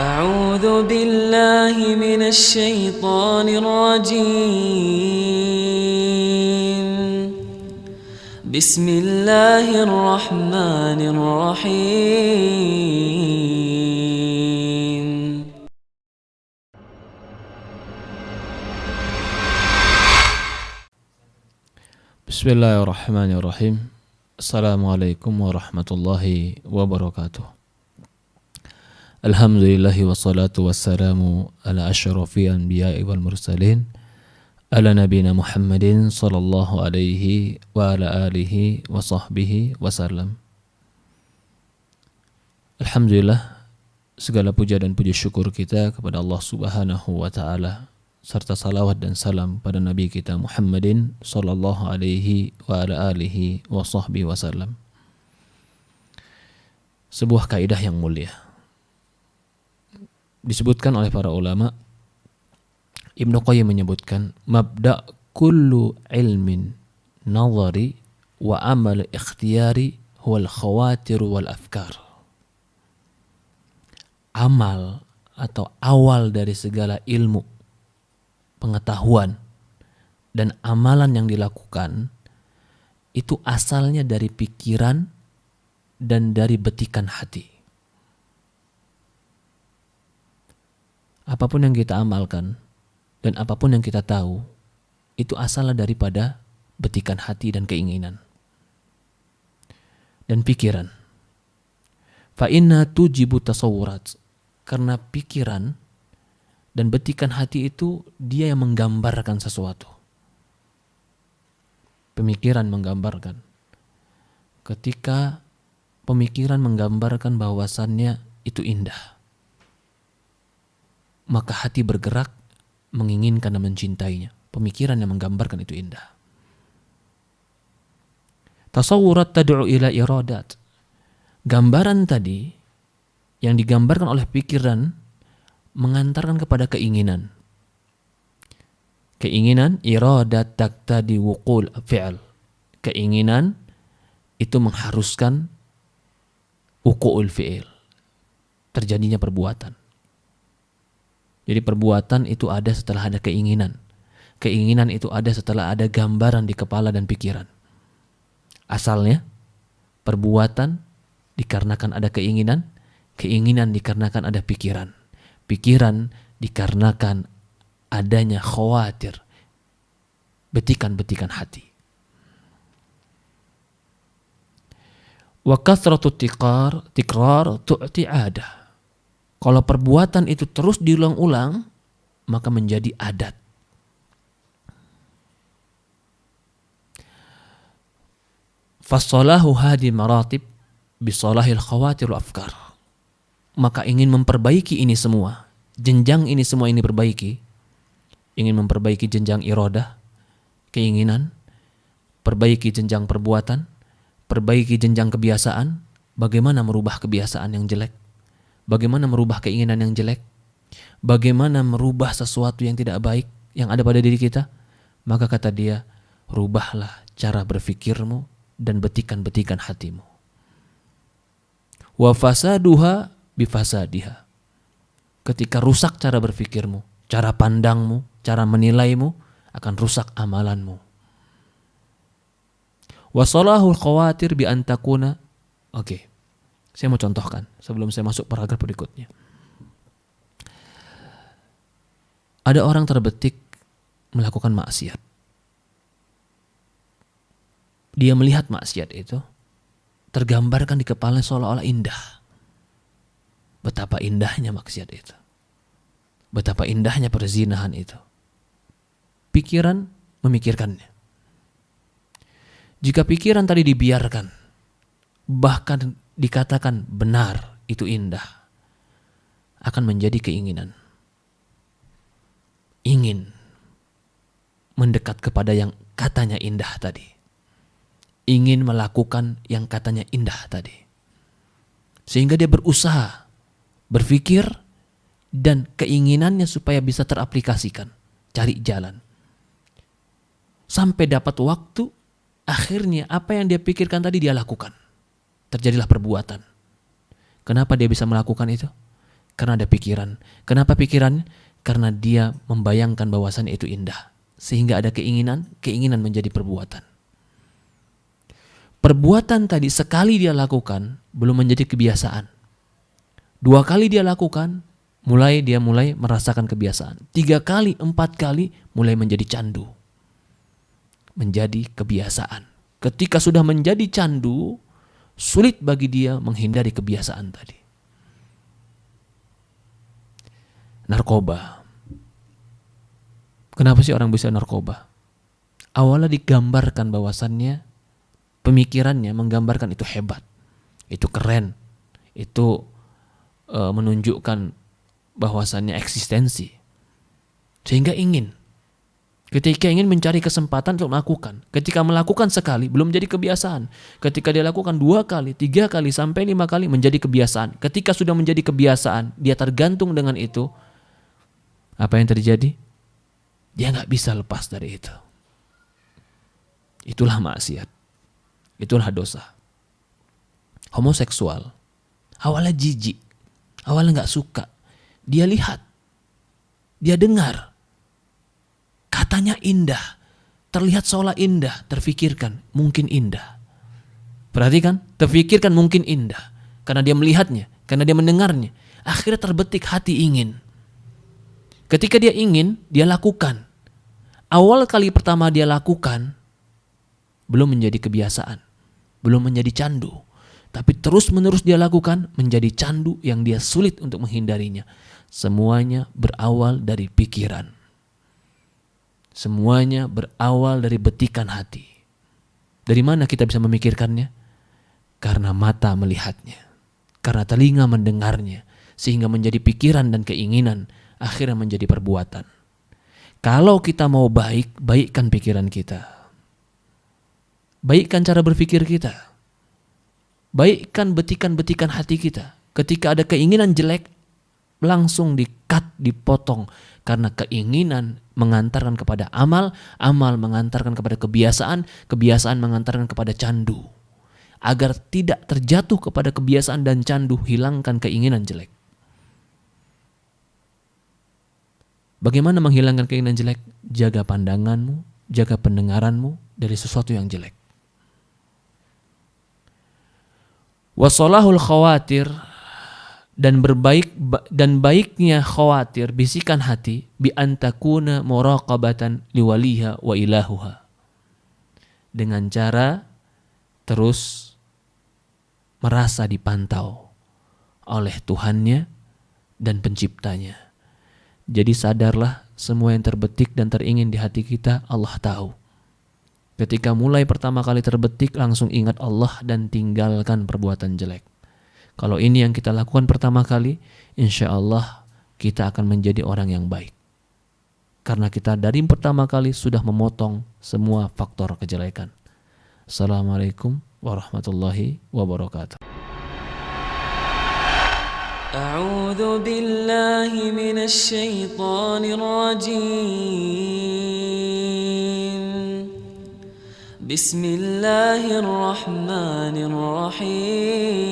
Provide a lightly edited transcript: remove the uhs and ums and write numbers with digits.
أعوذ بالله من الشيطان الرجيم بسم الله الرحمن الرحيم Bismillahirrahmanirrahim. Assalamualaikum warahmatullahi wabarakatuh. Alhamdulillahi wassalatu wassalamu ala asyrafil anbiya'i wal mursalin ala nabiyina Muhammadin sallallahu alaihi wa ala alihi wa sahbihi wasallam. Alhamdulillah, segala puja dan puji syukur kita kepada Allah Subhanahu wa taala, serta salawat dan salam pada Nabi kita Muhammadin sallallahu alaihi wa ala alihi wa sahbihi wasallam. Sebuah kaidah yang mulia disebutkan oleh para ulama. Ibnu Qayyim menyebutkan mabda' kullu ilmin nazari wa amal ikhtiyari huwal khawatir wal afkar. Amal atau awal dari segala ilmu, pengetahuan dan amalan yang dilakukan itu asalnya dari pikiran dan dari betikan hati. Apapun yang kita amalkan dan apapun yang kita tahu itu asalnya daripada betikan hati dan keinginan dan pikiran. Fa inna tujibu tasawurat, karena pikiran dan betikan hati itu dia yang menggambarkan sesuatu. Pemikiran menggambarkan. Ketika pemikiran menggambarkan bahwasannya itu indah, maka hati bergerak menginginkan dan mencintainya. Pemikiran yang menggambarkan itu indah. Tasawurat tad'u ila iradat. Gambaran tadi yang digambarkan oleh pikiran mengantarkan kepada keinginan. Keinginan, iradat taqtadi wuqul fi'al. Keinginan itu mengharuskan wuqu'ul fi'il, terjadinya perbuatan. Jadi perbuatan itu ada setelah ada keinginan. Keinginan itu ada setelah ada gambaran di kepala dan pikiran. Asalnya perbuatan dikarenakan ada keinginan, keinginan dikarenakan ada pikiran. Pikiran dikarenakan adanya khawatir, betikan-betikan hati. Wa kathratu tikrar tu'ti adah. Kalau perbuatan itu terus diulang-ulang, maka menjadi adat. Fassalahu hadi maratib bisalahil khawatir wal afkar. Maka ingin memperbaiki ini semua, jenjang ini semua ini perbaiki. Ingin memperbaiki jenjang iradah, keinginan, perbaiki jenjang perbuatan, perbaiki jenjang kebiasaan. Bagaimana merubah kebiasaan yang jelek? Bagaimana merubah keinginan yang jelek? Bagaimana merubah sesuatu yang tidak baik yang ada pada diri kita? Maka kata dia, rubahlah cara berfikirmu dan betikan-betikan hatimu. Wa fasaduha bifasadiha. Ketika rusak cara berfikirmu, cara pandangmu, cara menilaimu, akan rusak amalanmu. Wa salahul khawatir bi antakuna. Oke. Saya mau contohkan sebelum saya masuk paragraf berikutnya. Ada orang terbetik melakukan maksiat. Dia melihat maksiat itu tergambarkan di kepalanya seolah-olah indah. Betapa indahnya maksiat itu. Betapa indahnya perzinahan itu. Pikiran memikirkannya. Jika pikiran tadi dibiarkan, bahkan dikatakan benar itu indah, akan menjadi keinginan. Ingin mendekat kepada yang katanya indah tadi. Ingin melakukan yang katanya indah tadi. Sehingga dia berusaha, berpikir, dan keinginannya supaya bisa teraplikasikan. Cari jalan. Sampai dapat waktu, akhirnya apa yang dia pikirkan tadi dia lakukan. Terjadilah perbuatan. Kenapa dia bisa melakukan itu? Karena ada pikiran. Kenapa pikiran? Karena dia membayangkan bahwasannya itu indah. Sehingga ada keinginan menjadi perbuatan. Perbuatan tadi sekali dia lakukan belum menjadi kebiasaan. 2 kali dia lakukan, dia mulai merasakan kebiasaan. 3 kali, 4 kali mulai menjadi candu. Menjadi kebiasaan. Ketika sudah menjadi candu, sulit bagi dia menghindari kebiasaan tadi. Narkoba. Kenapa sih orang bisa narkoba? Awalnya digambarkan bahwasannya, pemikirannya menggambarkan itu hebat, itu keren, itu menunjukkan bahwasannya eksistensi. Sehingga ketika ingin mencari kesempatan untuk melakukan. Ketika melakukan sekali, belum jadi kebiasaan. Ketika dia lakukan 2 kali, 3 kali, sampai 5 kali menjadi kebiasaan. Ketika sudah menjadi kebiasaan, dia tergantung dengan itu. Apa yang terjadi? Dia gak bisa lepas dari itu. Itulah maksiat. Itulah dosa. Homoseksual. Awalnya jijik. Awalnya gak suka. Dia lihat. Dia dengar. Katanya indah. Terlihat seolah indah. Terfikirkan mungkin indah. Perhatikan. Terfikirkan mungkin indah. Karena dia melihatnya. Karena dia mendengarnya. Akhirnya terbetik hati ingin. Ketika dia ingin, dia lakukan. Awal kali pertama dia lakukan, belum menjadi kebiasaan, belum menjadi candu. Tapi terus menerus dia lakukan, menjadi candu yang dia sulit untuk menghindarinya. Semuanya berawal dari pikiran. Semuanya berawal dari betikan hati. Dari mana kita bisa memikirkannya? Karena mata melihatnya. Karena telinga mendengarnya. Sehingga menjadi pikiran dan keinginan. Akhirnya menjadi perbuatan. Kalau kita mau baik, baikkan pikiran kita. Baikkan cara berpikir kita. Baikkan betikan-betikan hati kita. Ketika ada keinginan jelek, langsung di-cut, dipotong. Karena keinginan mengantarkan kepada amal, amal mengantarkan kepada kebiasaan, kebiasaan mengantarkan kepada candu. Agar tidak terjatuh kepada kebiasaan dan candu, hilangkan keinginan jelek. Bagaimana menghilangkan keinginan jelek? Jaga pandanganmu, jaga pendengaranmu dari sesuatu yang jelek. Wasolahul khawatir, dan baiknya khawatir, bisikan hati, bi antakuna muraqabatan liwaliha wa ilahuha. Dengan cara terus merasa dipantau oleh Tuhannya dan penciptanya. Jadi sadarlah, semua yang terbetik dan teringin di hati kita Allah tahu. Ketika mulai pertama kali terbetik, langsung ingat Allah dan tinggalkan perbuatan jelek. Kalau ini yang kita lakukan pertama kali, insya Allah kita akan menjadi orang yang baik. Karena kita dari pertama kali sudah memotong semua faktor kejelekan. Assalamualaikum warahmatullahi wabarakatuh. أعوذ بالله من الشيطان الرجيم بسم الله الرحمن الرحيم